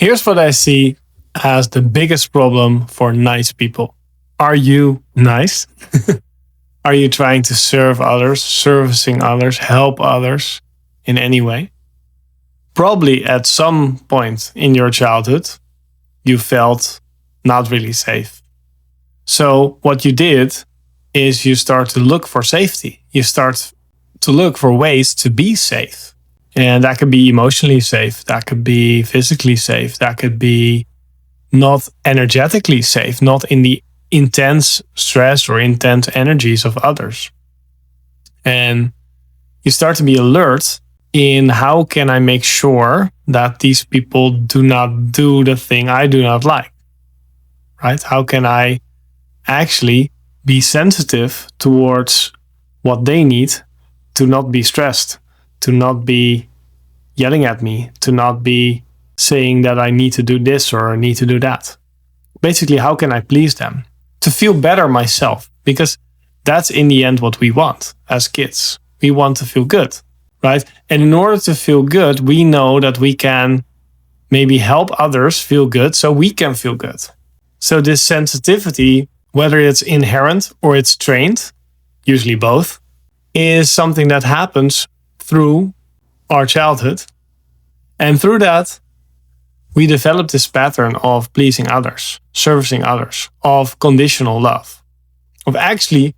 Here's what I see as the biggest problem for nice people. Are you nice? Are you trying to serve others, servicing others, help others in any way? Probably at some point in your childhood, you felt not really safe. So what you did is you start to look for safety. You start to look for ways to be safe. And that could be emotionally safe. That could be physically safe. That could be not energetically safe, not in the intense stress or intense energies of others. And you start to be alert in how can I make sure that these people do not do the thing I do not like, right? How can I actually be sensitive towards what they need to not be stressed, to not be yelling at me, to not be saying that I need to do this or I need to do that. Basically, how can I please them? To feel better myself, because that's in the end what we want as kids. We want to feel good, right? And in order to feel good, we know that we can maybe help others feel good so we can feel good. So this sensitivity, whether it's inherent or it's trained, usually both, is something that happens through our childhood. And through that, we develop this pattern of pleasing others, servicing others, of conditional love, of actually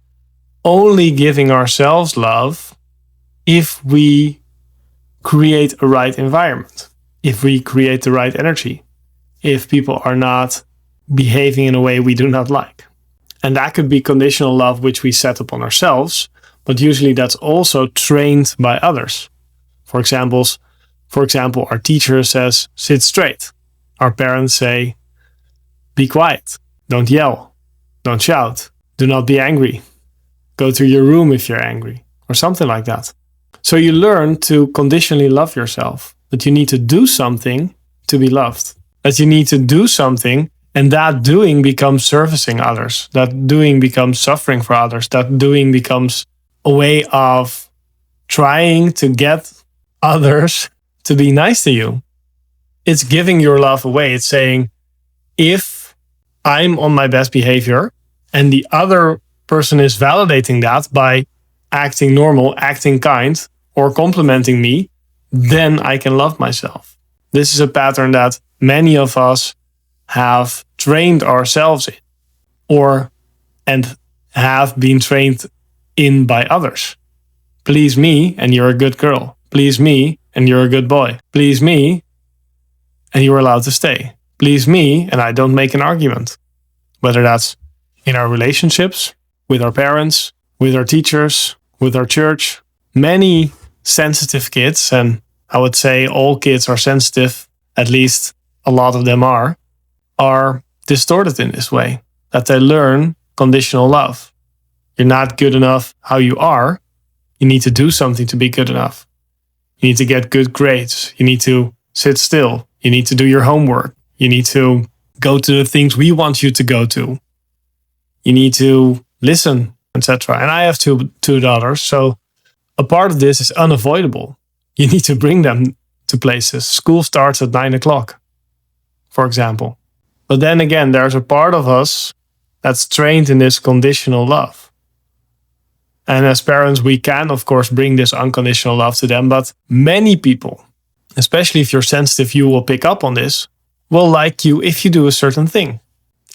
only giving ourselves love if we create a right environment, if we create the right energy, if people are not behaving in a way we do not like. And that could be conditional love, which we set upon ourselves, but usually that's also trained by others. For example, our teacher says, sit straight. Our parents say, be quiet, don't yell, don't shout, do not be angry, go to your room if you're angry, or something like that. So you learn to conditionally love yourself, that you need to do something to be loved, that you need to do something, and that doing becomes servicing others, that doing becomes suffering for others, that doing becomes a way of trying to get others to be nice to you. It's giving your love away. It's saying, if I'm on my best behavior and the other person is validating that by acting normal, acting kind, or complimenting me, then I can love myself. This is a pattern that many of us have trained ourselves in, and have been trained in by others. Please me and you're a good girl. Please me and you're a good boy. Please me and you're allowed to stay. Please me and I don't make an argument. Whether that's in our relationships, with our parents, with our teachers, with our church. Many sensitive kids, and I would say all kids are sensitive, at least a lot of them are distorted in this way, that they learn conditional love. You're not good enough how you are. You need to do something to be good enough. You need to get good grades. You need to sit still. You need to do your homework. You need to go to the things we want you to go to. You need to listen, etc. And I have two daughters, so a part of this is unavoidable. You need to bring them to places. School starts at 9:00, for example. But then again, there's a part of us that's trained in this conditional love. And as parents, we can, of course, bring this unconditional love to them. But many people, especially if you're sensitive, you will pick up on this, will like you if you do a certain thing.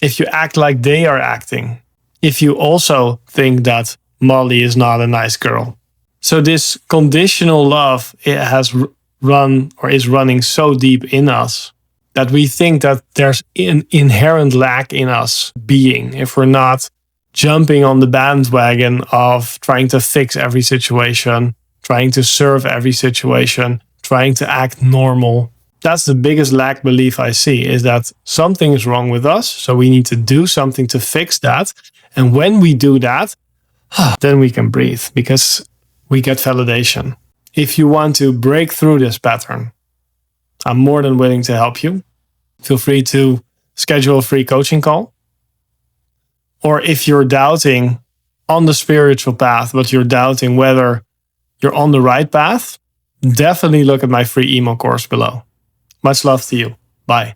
If you act like they are acting. If you also think that Molly is not a nice girl. So this conditional love, it has run or is running so deep in us that we think that there's an inherent lack in us being if we're not jumping on the bandwagon of trying to fix every situation, trying to serve every situation, trying to act normal. That's the biggest lack belief I see, is that something is wrong with us, so we need to do something to fix that. And when we do that, then we can breathe because we get validation. If you want to break through this pattern, I'm more than willing to help you. Feel free to schedule a free coaching call. Or if you're doubting on the spiritual path, but you're doubting whether you're on the right path, definitely look at my free email course below. Much love to you. Bye.